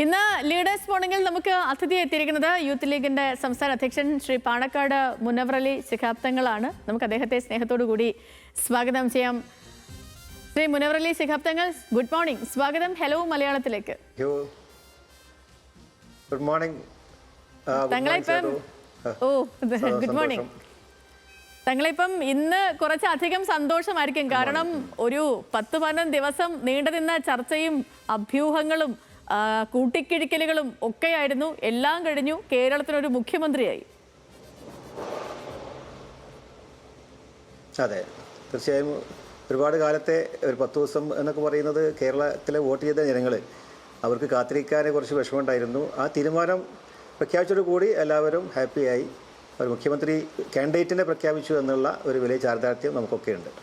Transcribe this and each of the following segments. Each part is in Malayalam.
ഇന്ന് ലീഡേഴ്സ് മോർണിംഗിൽ നമുക്ക് അതിഥി എത്തിയിരിക്കുന്നത് യൂത്ത് ലീഗിന്റെ സംസ്ഥാന അധ്യക്ഷൻ ശ്രീ പാണക്കാട് മുനവർ അലി ശിഹാബ് തങ്ങളാണ്. നമുക്ക് അദ്ദേഹത്തെ സ്നേഹത്തോടു കൂടി സ്വാഗതം ചെയ്യാം. Shri Munavar Ali Shihab Thangal, good morning. സ്വാഗതം ഹലോ മലയാളത്തിലേക്ക്. Good morning. തങ്ങളിപ്പം ഗുഡ് മോർണിംഗ്. തങ്ങളിപ്പം ഇന്ന് കുറച്ചധികം സന്തോഷമായിരിക്കും. കാരണം ഒരു 10-12 ദിവസം നീണ്ടുനിന്ന ചർച്ചയും അഭ്യൂഹങ്ങളും കൂട്ടിക്കിഴിക്കലുകളും ഒക്കെയായിരുന്നു. എല്ലാം കഴിഞ്ഞു, കേരളത്തിനൊരു മുഖ്യമന്ത്രിയായി. അതെ, തീർച്ചയായും ഒരുപാട് കാലത്തെ ഒരു 10 ദിവസം എന്നൊക്കെ പറയുന്നത് കേരളത്തിലെ വോട്ട് ചെയ്ത ജനങ്ങൾ അവർക്ക് കാത്തിരിക്കാൻ കുറച്ച് വിഷമമുണ്ടായിരുന്നു. ആ തീരുമാനം പ്രഖ്യാപിച്ചതോടുകൂടി എല്ലാവരും ഹാപ്പിയായി. ഒരു മുഖ്യമന്ത്രി കാൻഡിഡേറ്റിനെ പ്രഖ്യാപിച്ചു എന്നുള്ള ഒരു വലിയ ചാരിതാർത്ഥ്യം നമുക്കൊക്കെ ഉണ്ട്.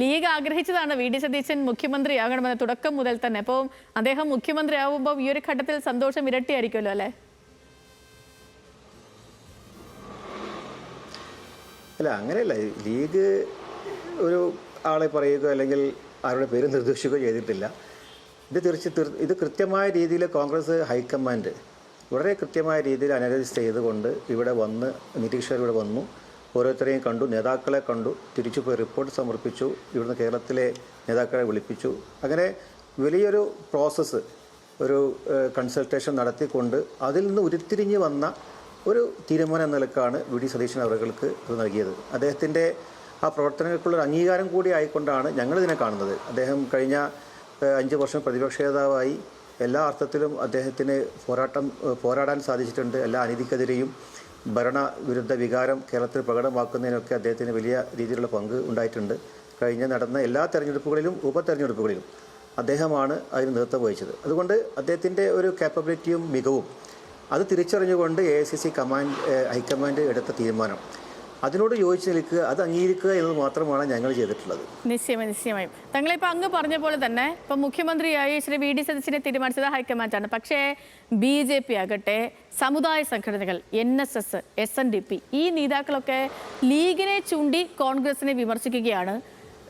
ലീഗ് ആഗ്രഹിച്ചതാണ് വി ഡി സതീശൻ മുഖ്യമന്ത്രിയാകണമെന്ന് തുടക്കം മുതൽ തന്നെ. അപ്പോൾ അദ്ദേഹം മുഖ്യമന്ത്രി ആവുമ്പോൾ ഈ ഒരു ഘട്ടത്തിൽ സന്തോഷം ഇരട്ടിയായിരിക്കുമല്ലോ അല്ലേ? അല്ല, അങ്ങനെയല്ല. ലീഗ് ഒരു ആളെ പറയുകയോ അല്ലെങ്കിൽ ആരുടെ പേര് നിർദ്ദേശിക്കുകയോ ചെയ്തിട്ടില്ല. ഇത് കൃത്യമായ രീതിയിൽ കോൺഗ്രസ് ഹൈക്കമാൻഡ് വളരെ കൃത്യമായ രീതിയിൽ അനലൈസ് ചെയ്തുകൊണ്ട് ഇവിടെ വന്ന് നിരീക്ഷകർ ഇവിടെ വന്നു, ഓരോരുത്തരെയും കണ്ടു, നേതാക്കളെ കണ്ടു, തിരിച്ചു പോയി റിപ്പോർട്ട് സമർപ്പിച്ചു, ഇവിടുന്ന് കേരളത്തിലെ നേതാക്കളെ വിളിപ്പിച്ചു. അങ്ങനെ വലിയൊരു പ്രോസസ്സ്, ഒരു കൺസൾട്ടേഷൻ നടത്തിക്കൊണ്ട് അതിൽ നിന്ന് ഉരുത്തിരിഞ്ഞ് വന്ന ഒരു തീരുമാനം എന്ന നിലക്കാണ് വി ഡി സതീശൻ അവർക്ക് ഇത് നൽകിയത്. അദ്ദേഹത്തിൻ്റെ ആ പ്രവർത്തനങ്ങൾക്കുള്ളൊരു അംഗീകാരം കൂടി ആയിക്കൊണ്ടാണ് ഞങ്ങളിതിനെ കാണുന്നത്. അദ്ദേഹം കഴിഞ്ഞ 5 വർഷം പ്രതിപക്ഷ നേതാവായി എല്ലാ അർത്ഥത്തിലും അദ്ദേഹത്തിന് പോരാടാൻ സാധിച്ചിട്ടുണ്ട്. എല്ലാ അനീതിക്കെതിരെയും ഭരണവിരുദ്ധ വികാരം കേരളത്തിൽ പ്രകടമാക്കുന്നതിനൊക്കെ അദ്ദേഹത്തിന് വലിയ രീതിയിലുള്ള പങ്ക് ഉണ്ടായിട്ടുണ്ട്. നടന്ന എല്ലാ തെരഞ്ഞെടുപ്പുകളിലും ഉപതെരഞ്ഞെടുപ്പുകളിലും അദ്ദേഹമാണ് അതിന് നേതൃത്വം വഹിച്ചത്. അതുകൊണ്ട് അദ്ദേഹത്തിൻ്റെ ഒരു കാപ്പബിലിറ്റിയും മികവും അത് തിരിച്ചറിഞ്ഞുകൊണ്ട് AICC ഹൈക്കമാൻഡ് എടുത്ത തീരുമാനം അതിനോട് യോജിച്ച് നിൽക്കുക, അത് അംഗീകരിക്കുക എന്നത് മാത്രമാണ് ഞങ്ങൾ ചെയ്തിട്ടുള്ളത്. നിശ്ചയമായും തങ്ങളിപ്പോൾ അങ്ങ് പറഞ്ഞ പോലെ തന്നെ ഇപ്പം മുഖ്യമന്ത്രിയായി ശ്രീ വി ഡി സതീശനെ തീരുമാനിച്ചത് ഹൈക്കമാൻഡാണ്. പക്ഷേ BJP ആകട്ടെ, സമുദായ സംഘടനകൾ, NSS, SNDP ഈ നേതാക്കളൊക്കെ ലീഗിനെ ചൂണ്ടി കോൺഗ്രസിനെ വിമർശിക്കുകയാണ്.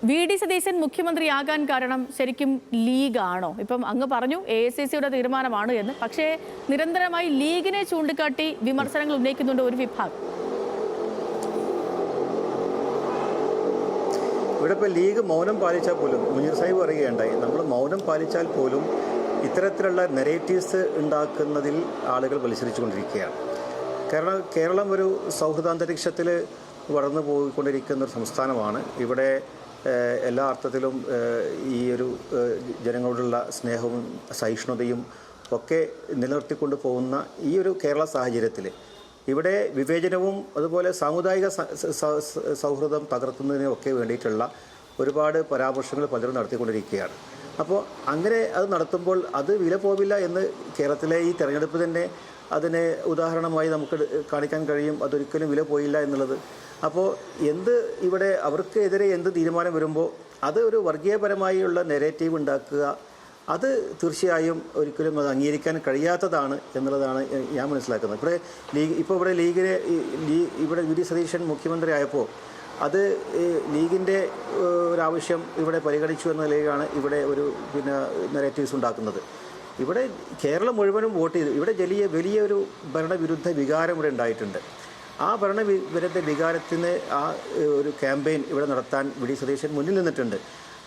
വി ഡി സതീശൻ മുഖ്യമന്ത്രിയാകാൻ കാരണം ശരിക്കും ലീഗാണോ? ഇപ്പം അങ്ങ് പറഞ്ഞു AICCയുടെ തീരുമാനമാണ് എന്ന്. പക്ഷേ നിരന്തരമായി ലീഗിനെ ചൂണ്ടിക്കാട്ടി വിമർശനങ്ങൾ ഉന്നയിക്കുന്നുണ്ട് ഒരു വിഭാഗം. ഇവിടെ ഇപ്പോൾ ലീഗ് മൗനം പാലിച്ചാൽ പോലും, മുനീർ സാഹിബ് പറയുകയുണ്ടായി, നമ്മൾ മൗനം പാലിച്ചാൽ പോലും ഇത്തരത്തിലുള്ള നെറേറ്റീവ്സ് ഉണ്ടാക്കുന്നതിൽ ആളുകൾ മത്സരിച്ചുകൊണ്ടിരിക്കുകയാണ്. കാരണം കേരളം ഒരു സൗഹൃദാന്തരീക്ഷത്തിൽ വളർന്നു പോയിക്കൊണ്ടിരിക്കുന്ന ഒരു സംസ്ഥാനമാണ്. ഇവിടെ എല്ലാ അർത്ഥത്തിലും ഈ ഒരു ജനങ്ങളോടുള്ള സ്നേഹവും സഹിഷ്ണുതയും ഒക്കെ നിലനിർത്തിക്കൊണ്ട് പോകുന്ന ഈ ഒരു കേരള സാഹചര്യത്തിൽ ഇവിടെ വിവേചനവും അതുപോലെ സാമുദായിക സൗഹൃദം തകർക്കുന്നതിനൊക്കെ വേണ്ടിയിട്ടുള്ള ഒരുപാട് പരാമർശങ്ങൾ പലരും നടത്തിക്കൊണ്ടിരിക്കുകയാണ്. അപ്പോൾ അങ്ങനെ അത് നടത്തുമ്പോൾ അത് വില പോവില്ല എന്ന് കേരളത്തിലെ ഈ തെരഞ്ഞെടുപ്പ് തന്നെ അതിനെ ഉദാഹരണമായി നമുക്ക് കാണിക്കാൻ കഴിയും. അതൊരിക്കലും വില പോയില്ല എന്നുള്ളത്. അപ്പോൾ ഇവിടെ അവർക്കെതിരെ എന്ത് തീരുമാനം വരുമ്പോൾ അത് ഒരു വർഗീയപരമായുള്ള നെറേറ്റീവ് ഉണ്ടാക്കുക, അത് തീർച്ചയായും ഒരിക്കലും അത് അംഗീകരിക്കാൻ കഴിയാത്തതാണ് എന്നുള്ളതാണ് ഞാൻ മനസ്സിലാക്കുന്നത്. ഇവിടെ ഇവിടെ വി ഡി സതീശൻ മുഖ്യമന്ത്രി ആയപ്പോൾ അത് ലീഗിൻ്റെ ഒരാവശ്യം ഇവിടെ പരിഗണിച്ചു എന്ന നിലയിലാണ് ഇവിടെ ഒരു നെറേറ്റീവ്സ് ഉണ്ടാക്കുന്നത്. ഇവിടെ കേരളം മുഴുവനും വോട്ട് ചെയ്തു. ഇവിടെ വലിയൊരു ഭരണവിരുദ്ധ വികാരം ഇവിടെ ഉണ്ടായിട്ടുണ്ട്. ആ ഭരണവിരുദ്ധ വികാരത്തിന് ആ ഒരു ക്യാമ്പയിൻ ഇവിടെ നടത്താൻ വി ഡി സതീശൻ മുന്നിൽ നിന്നിട്ടുണ്ട്.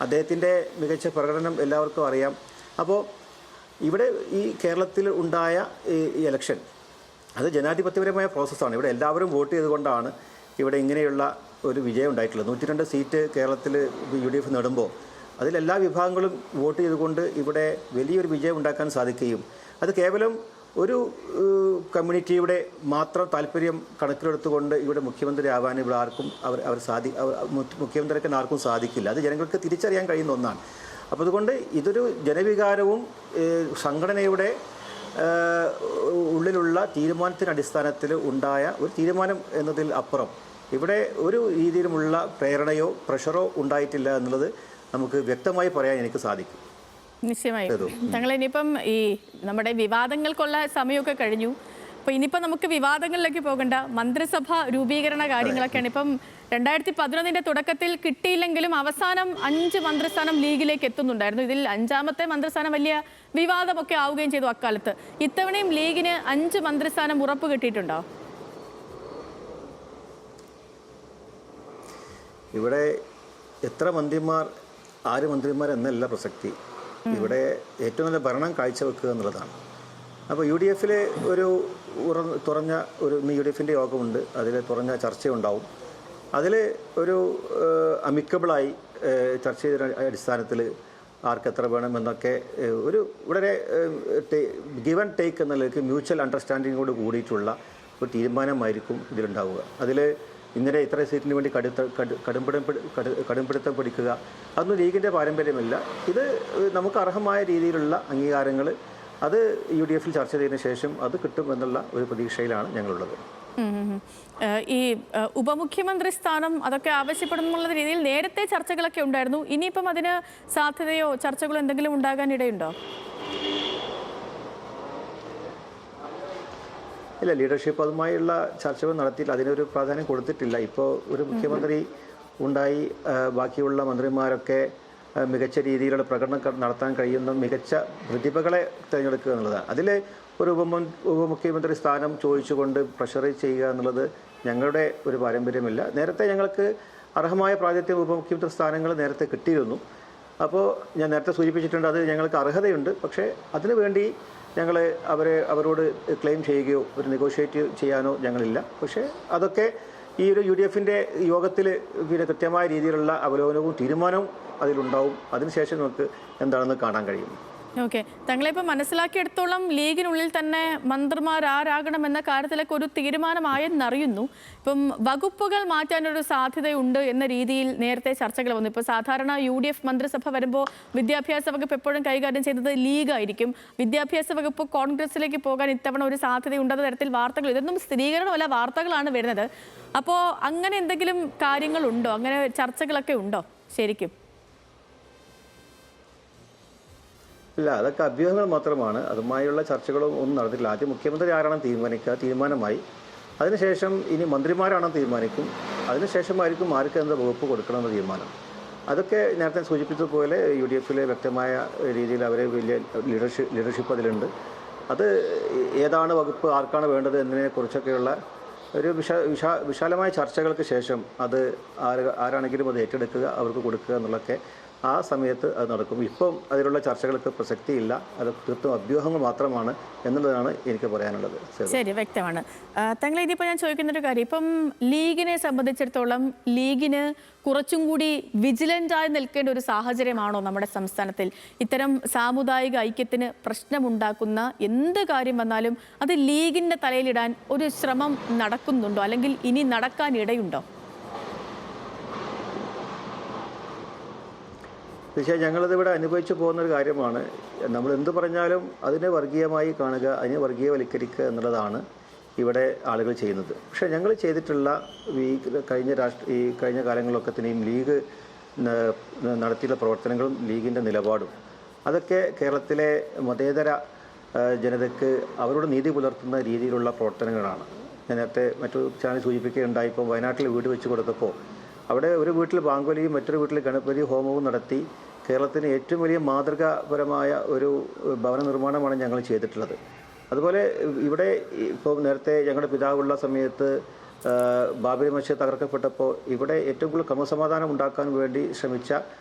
അദ്ദേഹത്തിൻ്റെ മികച്ച പ്രകടനം എല്ലാവർക്കും അറിയാം. അപ്പോൾ ഇവിടെ ഈ കേരളത്തിൽ ഉണ്ടായ ഈ ഇലക്ഷൻ അത് ജനാധിപത്യപരമായ പ്രോസസ്സാണ്. ഇവിടെ എല്ലാവരും വോട്ട് ചെയ്തുകൊണ്ടാണ് ഇവിടെ ഇങ്ങനെയുള്ള ഒരു വിജയം ഉണ്ടായിട്ടുള്ളത്. 102 സീറ്റ് കേരളത്തിൽ UDF നേടുമ്പോൾ അതിലെല്ലാ വിഭാഗങ്ങളും വോട്ട് ചെയ്തുകൊണ്ട് ഇവിടെ വലിയൊരു വിജയം ഉണ്ടാക്കാൻ സാധിക്കുകയും അത് കേവലം ഒരു കമ്മ്യൂണിറ്റിയുടെ മാത്രം താല്പര്യം കണക്കിലെടുത്തുകൊണ്ട് ഇവിടെ മുഖ്യമന്ത്രി ആവാൻ ഇവിടെ ആർക്കും മുഖ്യമന്ത്രിയാക്കാൻ ആർക്കും സാധിക്കില്ല. അത് ജനങ്ങൾക്ക് തിരിച്ചറിയാൻ കഴിയുന്ന ഒന്നാണ്. അപ്പോൾ അതുകൊണ്ട് ഇതൊരു ജനവികാരവും സംഘടനയുടെ ഉള്ളിലുള്ള തീരുമാനത്തിൻ്റെ അടിസ്ഥാനത്തിൽ ഉണ്ടായ ഒരു തീരുമാനം എന്നതിൽ അപ്പുറം ഇവിടെ ഒരു രീതിയിലുമുള്ള പ്രേരണയോ പ്രഷറോ ഉണ്ടായിട്ടില്ല എന്നുള്ളത് നമുക്ക് വ്യക്തമായി പറയാൻ എനിക്ക് സാധിക്കും. നിശ്ചയമായും തങ്ങൾ ഇനിയിപ്പം ഈ നമ്മുടെ വിവാദങ്ങൾക്കുള്ള സമയമൊക്കെ കഴിഞ്ഞു. അപ്പോൾ ഇനിയിപ്പോൾ നമുക്ക് വിവാദങ്ങളിലേക്ക് പോകണ്ട, മന്ത്രിസഭ രൂപീകരണ കാര്യങ്ങളൊക്കെയാണ്. ഇപ്പം 2011 തുടക്കത്തിൽ കിട്ടിയില്ലെങ്കിലും അവസാനം 5 മന്ത്രിസ്ഥാനം ലീഗിലേക്ക് എത്തുന്നുണ്ടായിരുന്നു. ഇതിൽ 5ാമത്തെ മന്ത്രിസ്ഥാനം വലിയ വിവാദമൊക്കെ ആവുകയും ചെയ്തു അക്കാലത്ത്. ഇത്തവണയും ലീഗിന് 5 മന്ത്രിസ്ഥാനം ഉറപ്പ് കിട്ടിയിട്ടുണ്ടോ? ഇവിടെ എത്ര മന്ത്രിമാർ, 6 മന്ത്രിമാർ എന്നല്ല പ്രസക്തി. ഇവിടെ ഏറ്റവും നല്ല ഭരണം കാഴ്ചവെക്കുക എന്നുള്ളതാണ്. അപ്പോൾ UDF ഒരു തുറഞ്ഞ ഇന്ന് UDF യോഗമുണ്ട്. അതിൽ തുറഞ്ഞ ചർച്ചയുണ്ടാവും. അതിൽ ഒരു അമിക്കബിളായി ചർച്ച ചെയ്ത അടിസ്ഥാനത്തിൽ ആർക്ക് എത്ര വേണമെന്നൊക്കെ ഒരു വളരെ ഗിവ് ആൻഡ് ടേക്ക് എന്ന നിലയ്ക്ക് മ്യൂച്വൽ അണ്ടർസ്റ്റാൻഡിങ്ങോട് കൂടിയിട്ടുള്ള ഒരു തീരുമാനമായിരിക്കും ഇതിലുണ്ടാവുക. അതിൽ ഇങ്ങനെ ഇത്ര സീറ്റിന് വേണ്ടി കടുംപിടുത്തം പിടിക്കുക അതൊന്നും ലീഗിൻ്റെ പാരമ്പര്യമല്ല. ഇത് നമുക്ക് അർഹമായ രീതിയിലുള്ള അംഗീകാരങ്ങൾ അത് UDF ചർച്ച ചെയ്തതിന് ശേഷം അത് കിട്ടും എന്നുള്ള ഒരു പ്രതീക്ഷയിലാണ് ഞങ്ങളുള്ളത്. ഈ ഉപമുഖ്യമന്ത്രി സ്ഥാനം അതൊക്കെ ആവശ്യപ്പെടുന്നുള്ള രീതിയിൽ നേരത്തെ ചർച്ചകളൊക്കെ ഉണ്ടായിരുന്നു. ഇനിയിപ്പം അതിന് സാധ്യതയോ ചർച്ചകളോ എന്തെങ്കിലും ഉണ്ടാകാൻ ഇടയുണ്ടോ? ഇല്ല, ലീഡർഷിപ്പ് അതുമായുള്ള ചർച്ചകൾ നടത്തിയില്ല, അതിനൊരു പ്രാധാന്യം കൊടുത്തിട്ടില്ല. ഇപ്പോൾ ഒരു മുഖ്യമന്ത്രി ഉണ്ടായി, ബാക്കിയുള്ള മന്ത്രിമാരൊക്കെ മികച്ച രീതിയിലുള്ള പ്രകടനം നടത്താൻ കഴിയുന്ന മികച്ച പ്രതിഭകളെ തിരഞ്ഞെടുക്കുക എന്നുള്ളതാണ്. അതിൽ ഒരു ഉപമുഖ്യമന്ത്രി സ്ഥാനം ചോദിച്ചുകൊണ്ട് പ്രഷർ ചെയ്യുക എന്നുള്ളത് ഞങ്ങളുടെ ഒരു പാരമ്പര്യമില്ല. നേരത്തെ ഞങ്ങൾക്ക് അർഹമായ പ്രാതിനിധ്യം ഉപമുഖ്യമന്ത്രി സ്ഥാനങ്ങൾ നേരത്തെ കിട്ടിയിരുന്നു. അപ്പോൾ ഞാൻ നേരത്തെ സൂചിപ്പിച്ചിട്ടുണ്ട്, അത് ഞങ്ങൾക്ക് അർഹതയുണ്ട്. പക്ഷേ അതിനുവേണ്ടി ഞങ്ങൾ അവരോട് ക്ലെയിം ചെയ്യുകയോ ഒരു നെഗോഷിയേറ്റ് ചെയ്യാനോ ഞങ്ങളില്ല. പക്ഷേ അതൊക്കെ ഈ ഒരു UDF യോഗത്തിൽ കൃത്യമായ രീതിയിലുള്ള അവലോകനവും തീരുമാനവും അതിലുണ്ടാവും. അതിനുശേഷം നമുക്ക് എന്താണെന്ന് കാണാൻ കഴിയും. ഓക്കെ, തങ്ങളിപ്പോൾ മനസ്സിലാക്കിയെടുത്തോളം ലീഗിനുള്ളിൽ തന്നെ മന്ത്രിമാർ ആരാകണമെന്ന കാര്യത്തിലൊക്കെ ഒരു തീരുമാനമായെന്നറിയുന്നു. ഇപ്പം വകുപ്പുകൾ മാറ്റാനൊരു സാധ്യതയുണ്ട് എന്ന രീതിയിൽ നേരത്തെ ചർച്ചകൾ വന്നു. ഇപ്പോൾ സാധാരണ UDF മന്ത്രിസഭ വരുമ്പോൾ വിദ്യാഭ്യാസ വകുപ്പ് എപ്പോഴും കൈകാര്യം ചെയ്തത് ലീഗായിരിക്കും. വിദ്യാഭ്യാസ വകുപ്പ് കോൺഗ്രസിലേക്ക് പോകാൻ ഇത്തവണ ഒരു സാധ്യതയുണ്ടെന്ന തരത്തിൽ വാർത്തകൾ, ഇതൊന്നും സ്ഥിരീകരണമല്ല, വാർത്തകളാണ് വരുന്നത്. അപ്പോൾ അങ്ങനെ എന്തെങ്കിലും കാര്യങ്ങളുണ്ടോ? അങ്ങനെ ചർച്ചകളൊക്കെ ഉണ്ടോ ശരിക്കും? ഇല്ല, അതൊക്കെ അഭ്യൂഹങ്ങൾ മാത്രമാണ്. അതുമായുള്ള ചർച്ചകളും ഒന്നും നടന്നിട്ടില്ല. ആദ്യം മുഖ്യമന്ത്രി ആരാണെന്ന് തീരുമാനിക്കുക, തീരുമാനമായി. അതിനുശേഷം ഇനി മന്ത്രിമാരാണെന്ന് തീരുമാനിക്കും. അതിനുശേഷമായിരിക്കും ആർക്ക് എന്ത് വകുപ്പ് കൊടുക്കണമെന്ന് തീരുമാനം. അതൊക്കെ നേരത്തെ സൂചിപ്പിച്ചതുപോലെ UDF വ്യക്തമായ രീതിയിൽ അവരെ വലിയ ലീഡർഷിപ്പ് അതിലുണ്ട്. അത് ഏതാണ് വകുപ്പ്, ആർക്കാണ് വേണ്ടത് എന്നതിനെക്കുറിച്ചൊക്കെയുള്ള ഒരു വിശാലമായ ചർച്ചകൾക്ക് ശേഷം അത് ആരാണെങ്കിലും അത് ഏറ്റെടുക്കുക, അവർക്ക് കൊടുക്കുക എന്നുള്ളതൊക്കെ ആ സമയത്ത് അത് നടക്കും. ഇപ്പം അതിലുള്ള ചർച്ചകൾക്ക് പ്രസക്തിയില്ല. അത് തീർത്തും അഭ്യൂഹങ്ങൾ മാത്രമാണ് എന്നുള്ളതാണ് എനിക്ക് പറയാനുള്ളത്. ശരി, വ്യക്തമാണ്. തങ്ങളെ ഇതിപ്പോൾ ഞാൻ ചോദിക്കുന്നൊരു കാര്യം, ഇപ്പം ലീഗിനെ സംബന്ധിച്ചിടത്തോളം ലീഗിന് കുറച്ചും കൂടി വിജിലൻ്റായി നിൽക്കേണ്ട ഒരു സാഹചര്യമാണോ നമ്മുടെ സംസ്ഥാനത്തിൽ? ഇത്തരം സാമുദായിക ഐക്യത്തിന് പ്രശ്നമുണ്ടാക്കുന്ന എന്ത് കാര്യം വന്നാലും അത് ലീഗിൻ്റെ തലയിലിടാൻ ഒരു ശ്രമം നടക്കുന്നുണ്ടോ, അല്ലെങ്കിൽ ഇനി നടക്കാൻ ഇടയുണ്ടോ? തീർച്ചയായും ഞങ്ങളിതിവിടെ അനുഭവിച്ചു പോകുന്നൊരു കാര്യമാണ്. നമ്മൾ എന്ത് പറഞ്ഞാലും അതിനെ വർഗീയമായി കാണുക, അതിനെ വർഗീയവൽക്കരിക്കുക എന്നുള്ളതാണ് ഇവിടെ ആളുകൾ ചെയ്യുന്നത്. പക്ഷേ ഞങ്ങൾ ചെയ്തിട്ടുള്ള കഴിഞ്ഞ കാലങ്ങളിലൊക്കെ തന്നെയും ലീഗ് നടത്തിയുള്ള പ്രവർത്തനങ്ങളും ലീഗിൻ്റെ നിലപാടും അതൊക്കെ കേരളത്തിലെ മതേതര ജനതയ്ക്ക് അവരോട് നീതി പുലർത്തുന്ന രീതിയിലുള്ള പ്രവർത്തനങ്ങളാണ്. ഞാൻ നേരത്തെ മറ്റൊരു ചാനൽ സൂചിപ്പിക്കുകയുണ്ടായി. ഇപ്പോൾ വയനാട്ടിൽ വീട് വെച്ച് കൊടുത്തപ്പോൾ അവിടെ ഒരു വീട്ടിൽ ബാങ്കുലിയും മറ്റൊരു വീട്ടിൽ ഗണപതി ഹോമവും നടത്തി കേരളത്തിന് ഏറ്റവും വലിയ മാതൃകാപരമായ ഒരു ഭവന നിർമ്മാണമാണ് ഞങ്ങൾ ചെയ്തിട്ടുള്ളത്. അതുപോലെ ഇവിടെ ഇപ്പോൾ നേരത്തെ ഞങ്ങളുടെ പിതാവുള്ള സമയത്ത് ബാബരി മസ്ജിദ് തകർക്കപ്പെട്ടപ്പോൾ ഇവിടെ ഏറ്റവും കൂടുതൽ ക്രമസമാധാനം ഉണ്ടാക്കാൻ വേണ്ടി ശ്രമിച്ച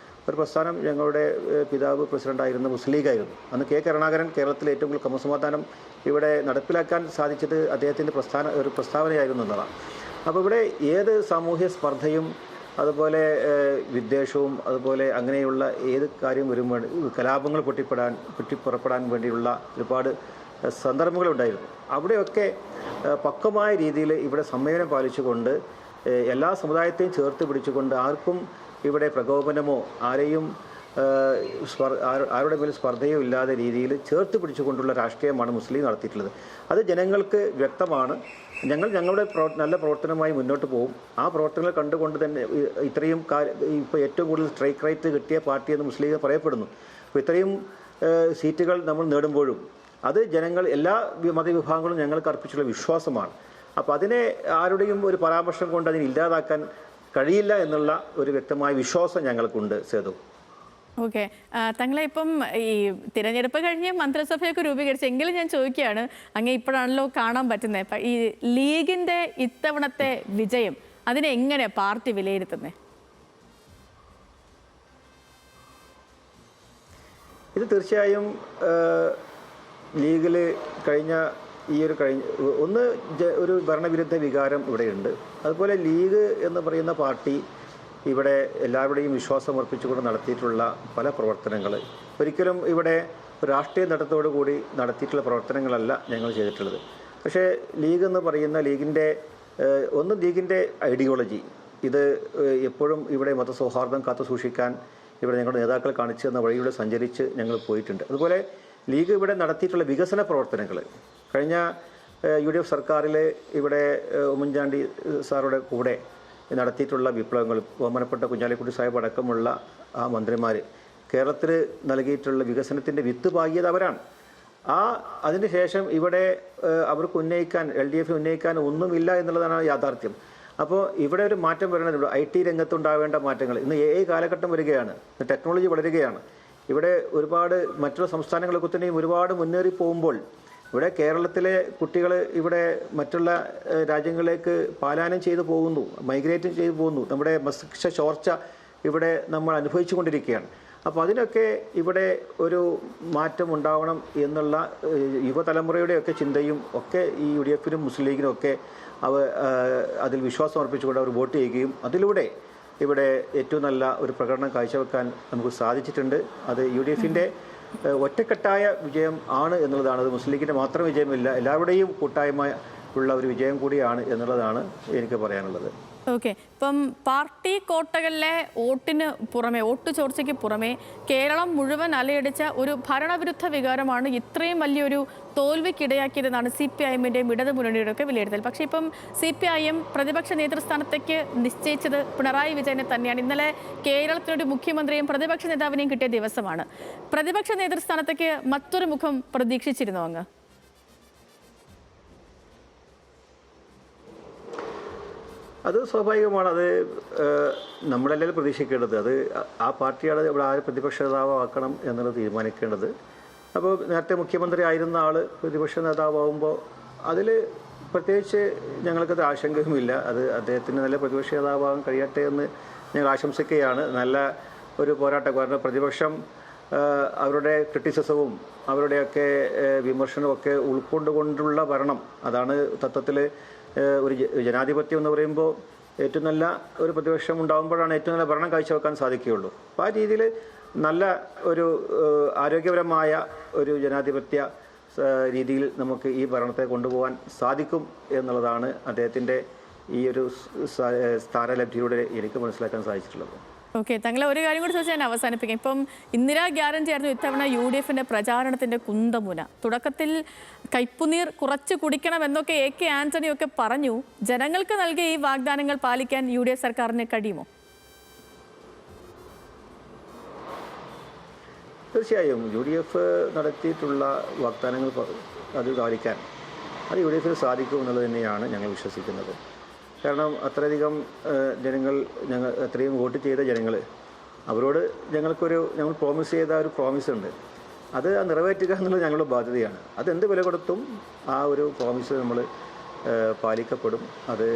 ഒരു പ്രസ്ഥാനം ഞങ്ങളുടെ പിതാവ് പ്രസിഡൻ്റായിരുന്ന മുസ്ലിം ലീഗായിരുന്നു. അന്ന് കെ കരുണാകരൻ കേരളത്തിലെ ഏറ്റവും കൂടുതൽ ക്രമസമാധാനം ഇവിടെ നടപ്പിലാക്കാൻ സാധിച്ചത് അദ്ദേഹത്തിൻ്റെ ഒരു പ്രസ്താവനയായിരുന്നു എന്നതാണ്. അപ്പോൾ ഇവിടെ ഏത് സാമൂഹ്യ സ്പർദ്ധയും അതുപോലെ വിദ്വേഷവും അതുപോലെ അങ്ങനെയുള്ള ഏത് കാര്യം വരുമ്പോൾ കലാപങ്ങൾ പൊട്ടിപ്പുറപ്പെടാൻ വേണ്ടിയുള്ള ഒരുപാട് സന്ദർഭങ്ങളുണ്ടായിരുന്നു. അവിടെയൊക്കെ പക്വമായ രീതിയിൽ ഇവിടെ സംയമനം പാലിച്ചുകൊണ്ട് എല്ലാ സമുദായത്തെയും ചേർത്ത് പിടിച്ചുകൊണ്ട് ആർക്കും ഇവിടെ പ്രകോപനമോ ആരുടെ മേൽ സ്പർദ്ധയോ ഇല്ലാത്ത രീതിയിൽ ചേർത്ത് പിടിച്ചുകൊണ്ടുള്ള രാഷ്ട്രീയമാണ് മുസ്ലിം നടത്തിയിട്ടുള്ളത്. അത് ജനങ്ങൾക്ക് വ്യക്തമാണ്. ഞങ്ങളുടെ നല്ല പ്രവർത്തനമായി മുന്നോട്ട് പോകും. ആ പ്രവർത്തനങ്ങൾ കണ്ടുകൊണ്ട് തന്നെ ഇത്രയും ഇപ്പോൾ ഏറ്റവും കൂടുതൽ സ്ട്രൈക്ക് റേറ്റ് കിട്ടിയ പാർട്ടി എന്ന് മുസ്ലിം ലീഗ് പറയപ്പെടുന്നു. അപ്പോൾ ഇത്രയും സീറ്റുകൾ നമ്മൾ നേടുമ്പോഴും അത് ജനങ്ങൾ എല്ലാ മതവിഭാഗങ്ങളും ഞങ്ങൾക്ക് അർപ്പിച്ചുള്ള വിശ്വാസമാണ്. അപ്പോൾ അതിനെ ആരുടെയും ഒരു പരാമർശം കൊണ്ട് അതിനെ ഇല്ലാതാക്കാൻ കഴിയില്ല എന്നുള്ള ഒരു വ്യക്തമായ വിശ്വാസം ഞങ്ങൾക്കുണ്ട് സേതു. ഓക്കെ, തങ്ങളെ ഇപ്പം ഈ തിരഞ്ഞെടുപ്പ് കഴിഞ്ഞ് മന്ത്രിസഭയൊക്കെ രൂപീകരിച്ചെങ്കിലും ഞാൻ ചോദിക്കുകയാണ്, അങ്ങ് ഇപ്പോഴാണല്ലോ കാണാൻ പറ്റുന്നത്, ഈ ലീഗിൻ്റെ ഇത്തവണത്തെ വിജയം അതിനെ എങ്ങനെ പാർട്ടി വിലയിരുത്തുന്നത്? ഇത് തീർച്ചയായും ലീഗിൽ ഒരു ഭരണവിരുദ്ധ വികാരം ഇവിടെയുണ്ട്. അതുപോലെ ലീഗ് എന്ന് പറയുന്ന പാർട്ടി ഇവിടെ എല്ലാവരുടെയും വിശ്വാസം അർപ്പിച്ചുകൊണ്ട് നടത്തിയിട്ടുള്ള പല പ്രവർത്തനങ്ങൾ ഒരിക്കലും ഇവിടെ രാഷ്ട്രീയ നേട്ടത്തോടു കൂടി നടത്തിയിട്ടുള്ള പ്രവർത്തനങ്ങളല്ല ഞങ്ങൾ ചെയ്തിട്ടുള്ളത്. പക്ഷേ ലീഗ് എന്ന് പറയുന്ന ലീഗിൻ്റെ ഐഡിയോളജി ഇത് എപ്പോഴും ഇവിടെ മതസൗഹാർദ്ദം കാത്തു സൂക്ഷിക്കാൻ ഇവിടെ ഞങ്ങളുടെ നേതാക്കൾ കാണിച്ചു തന്ന വഴിയിലൂടെ സഞ്ചരിച്ച് ഞങ്ങൾ പോയിട്ടുണ്ട്. അതുപോലെ ലീഗ് ഇവിടെ നടത്തിയിട്ടുള്ള വികസന പ്രവർത്തനങ്ങൾ കഴിഞ്ഞ UDF സർക്കാരിൽ ഇവിടെ ഉമ്മൻചാണ്ടി സാറുടെ കൂടെ നടത്തിയിട്ടുള്ള വിപ്ലവങ്ങൾ, ബഹുമാനപ്പെട്ട കുഞ്ഞാലിക്കുട്ടി സാഹിബ് അടക്കമുള്ള ആ മന്ത്രിമാർ കേരളത്തിൽ നൽകിയിട്ടുള്ള വികസനത്തിൻ്റെ വിത്ത് പാകിയത് അവരാണ്. അതിന് ശേഷം ഇവിടെ അവർക്ക് LDF ഉന്നയിക്കാൻ ഒന്നുമില്ല എന്നുള്ളതാണ് യാഥാർത്ഥ്യം. അപ്പോൾ ഇവിടെ ഒരു മാറ്റം വരേണ്ടതുണ്ട്. IT രംഗത്തുണ്ടാവേണ്ട മാറ്റങ്ങൾ. ഇന്ന് AI കാലഘട്ടം വരികയാണ്, ടെക്നോളജി വളരുകയാണ്. ഇവിടെ ഒരുപാട് മറ്റുള്ള സംസ്ഥാനങ്ങളൊക്കെ തന്നെയും ഒരുപാട് മുന്നേറി പോകുമ്പോൾ ഇവിടെ കേരളത്തിലെ കുട്ടികൾ ഇവിടെ മറ്റുള്ള രാജ്യങ്ങളിലേക്ക് പലായനം ചെയ്തു പോകുന്നു, മൈഗ്രേറ്റ് ചെയ്തു പോകുന്നു. നമ്മുടെ മസ്തിഷ്ക ചോർച്ച ഇവിടെ നമ്മൾ അനുഭവിച്ചു കൊണ്ടിരിക്കുകയാണ്. അപ്പോൾ അതിനൊക്കെ ഇവിടെ ഒരു മാറ്റം ഉണ്ടാവണം എന്നുള്ള യുവതലമുറയുടെയൊക്കെ ചിന്തയും ഒക്കെ ഈ UDFനും മുസ്ലിം ലീഗിനും ഒക്കെ അതിൽ വിശ്വാസം അർപ്പിച്ചുകൊണ്ട് അവർ വോട്ട് ചെയ്യുകയും അതിലൂടെ ഇവിടെ ഏറ്റവും നല്ല ഒരു പ്രകടനം കാഴ്ചവെക്കാൻ നമുക്ക് സാധിച്ചിട്ടുണ്ട്. അത് UDFൻ്റെ ഒറ്റക്കെട്ടായ വിജയം ആണ് എന്നുള്ളതാണ്. അത് മുസ്ലിം ലീഗിൻ്റെ മാത്രം വിജയമല്ല, എല്ലാവരുടെയും കൂട്ടായ്മ ഉള്ള ഒരു വിജയം കൂടിയാണ് എന്നുള്ളതാണ് എനിക്ക് പറയാനുള്ളത്. ഓക്കെ, ഇപ്പം പാർട്ടി കോട്ടകളിലെ വോട്ടിന് പുറമെ, വോട്ട് ചോർച്ചയ്ക്ക് പുറമെ കേരളം മുഴുവൻ അലയടിച്ച ഒരു ഭരണവിരുദ്ധ വികാരമാണ് ഇത്രയും വലിയൊരു തോൽവിക്കിടയാക്കിയതെന്നാണ് CPIMൻ്റെയും ഇടതു മുന്നണിയുടെ ഒക്കെ വിലയിരുത്തൽ. പക്ഷേ ഇപ്പം CPIM പ്രതിപക്ഷ നേതൃസ്ഥാനത്തേക്ക് നിശ്ചയിച്ചത് പിണറായി വിജയനെ തന്നെയാണ്. ഇന്നലെ കേരളത്തിനൊരു മുഖ്യമന്ത്രിയും പ്രതിപക്ഷ നേതാവിനെയും കിട്ടിയ ദിവസമാണ്. പ്രതിപക്ഷ നേതൃസ്ഥാനത്തേക്ക് മറ്റൊരു മുഖം പ്രതീക്ഷിച്ചിരുന്നു അങ്ങ്? അത് സ്വാഭാവികമാണ്. അത് നമ്മളെല്ലാവരും പ്രതീക്ഷിക്കേണ്ടത്. അത് ആ പാർട്ടിയാണ് ഇവിടെ ആര് പ്രതിപക്ഷ നേതാവാക്കണം എന്നുള്ളത് തീരുമാനിക്കേണ്ടത്. അപ്പോൾ നേരത്തെ മുഖ്യമന്ത്രി ആയിരുന്ന ആൾ പ്രതിപക്ഷ നേതാവാകുമ്പോൾ അതിൽ പ്രത്യേകിച്ച് ഞങ്ങൾക്കത് ആശങ്കയുമില്ല. അത് അദ്ദേഹത്തിന് നല്ല പ്രതിപക്ഷ നേതാവാകാൻ കഴിയട്ടെ എന്ന് ഞങ്ങൾ ആശംസിക്കുകയാണ്. നല്ല ഒരു പോരാട്ടം. കാരണം പ്രതിപക്ഷം അവരുടെ ക്രിറ്റിസിസവും അവരുടെയൊക്കെ വിമർശനവും ഒക്കെ ഉൾക്കൊണ്ടുകൊണ്ടുള്ള ഭരണം, അതാണ് തത്വത്തിൽ ഒരു ജനാധിപത്യം എന്ന് പറയുമ്പോൾ ഏറ്റവും നല്ല ഒരു പ്രതിപക്ഷം ഉണ്ടാകുമ്പോഴാണ് ഏറ്റവും നല്ല ഭരണം കാഴ്ചവെക്കാൻ സാധിക്കുകയുള്ളൂ. അപ്പോൾ ആ രീതിയിൽ നല്ല ഒരു ആരോഗ്യപരമായ ഒരു ജനാധിപത്യ രീതിയിൽ നമുക്ക് ഈ ഭരണത്തെ കൊണ്ടുപോകാൻ സാധിക്കും എന്നുള്ളതാണ് അദ്ദേഹത്തിൻ്റെ ഈ ഒരു സ്ഥാനലബ്ധിയിലൂടെ എനിക്ക് മനസ്സിലാക്കാൻ സാധിച്ചിട്ടുള്ളത്. ഓക്കെ, തങ്ങളെ ഒരു കാര്യം കൂടി ചോദിച്ചാൽ ഞാൻ അവസാനിപ്പിക്കാം. ഇപ്പം ഇന്ദിരാ ഗ്യാരണ്ടി ആയിരുന്നു ഇത്തവണ UDFൻ്റെ പ്രചാരണത്തിൻ്റെ കുന്തമുന. തുടക്കത്തിൽ കയ്പുനീർ കുറച്ച് കുടിക്കണം എന്നൊക്കെ AK ആന്റണി ഒക്കെ പറഞ്ഞു. ജനങ്ങൾക്ക് നൽകിയ ഈ വാഗ്ദാനങ്ങൾ പാലിക്കാൻ UDF സർക്കാരിന് കഴിയുമോ? തീർച്ചയായും UDF നടത്തിയിട്ടുള്ള വാഗ്ദാനങ്ങൾ അത് പാലിക്കാൻ അത് UDFന് സാധിക്കും എന്നുള്ളത് തന്നെയാണ് ഞങ്ങൾ വിശ്വസിക്കുന്നത്. കാരണം അത്രയധികം അത്രയും വോട്ട് ചെയ്ത ജനങ്ങൾ, അവരോട് ഞങ്ങൾ പ്രോമിസ് ചെയ്ത ഒരു പ്രോമിസ് ഉണ്ട്. അത് നിറവേറ്റുക എന്നുള്ളത് ഞങ്ങളുടെ ബാധ്യതയാണ്. അതെന്ത് വില കൊടുത്തും ആ ഒരു പ്രോമിസ് നമ്മൾ പാലിക്കപ്പെടും. അത്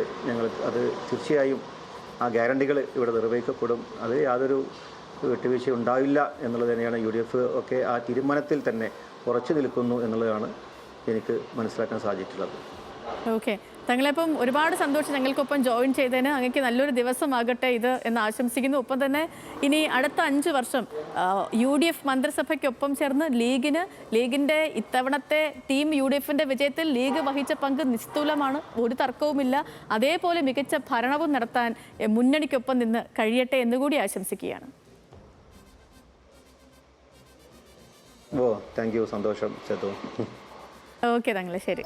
തീർച്ചയായും ആ ഗ്യാരണ്ടികൾ ഇവിടെ നിർവഹിക്കപ്പെടും. അത് യാതൊരു വിട്ടുവീഴ്ച ഉണ്ടാവില്ല എന്നുള്ളത് തന്നെയാണ്. UDF ഒക്കെ ആ തീരുമാനത്തിൽ തന്നെ ഉറച്ചു നിൽക്കുന്നു എന്നുള്ളതാണ് എനിക്ക് മനസ്സിലാക്കാൻ സാധിച്ചിട്ടുള്ളത്. ഓക്കെ, തങ്ങളിപ്പം ഒരുപാട് സന്തോഷം ഞങ്ങൾക്കൊപ്പം ജോയിൻ ചെയ്തതിന്. അങ്ങേക്ക് നല്ലൊരു ദിവസമാകട്ടെ ഇത് എന്ന് ആശംസിക്കുന്നു. ഒപ്പം തന്നെ ഇനി അടുത്ത 5 വർഷം UDF മന്ത്രിസഭയ്ക്കൊപ്പം ചേർന്ന് ലീഗിൻ്റെ ഇത്തവണത്തെ ടീം UDFൻ്റെ വിജയത്തിൽ ലീഗ് വഹിച്ച പങ്ക് നിസ്തുലമാണ്, ഒരു തർക്കവുമില്ല. അതേപോലെ മികച്ച ഭരണവും നടത്താൻ മുന്നണിക്കൊപ്പം നിന്ന് കഴിയട്ടെ എന്നുകൂടി ആശംസിക്കുകയാണ്. താങ്ക് യു, സന്തോഷം. ഓക്കെ തങ്ങളെ, ശരി.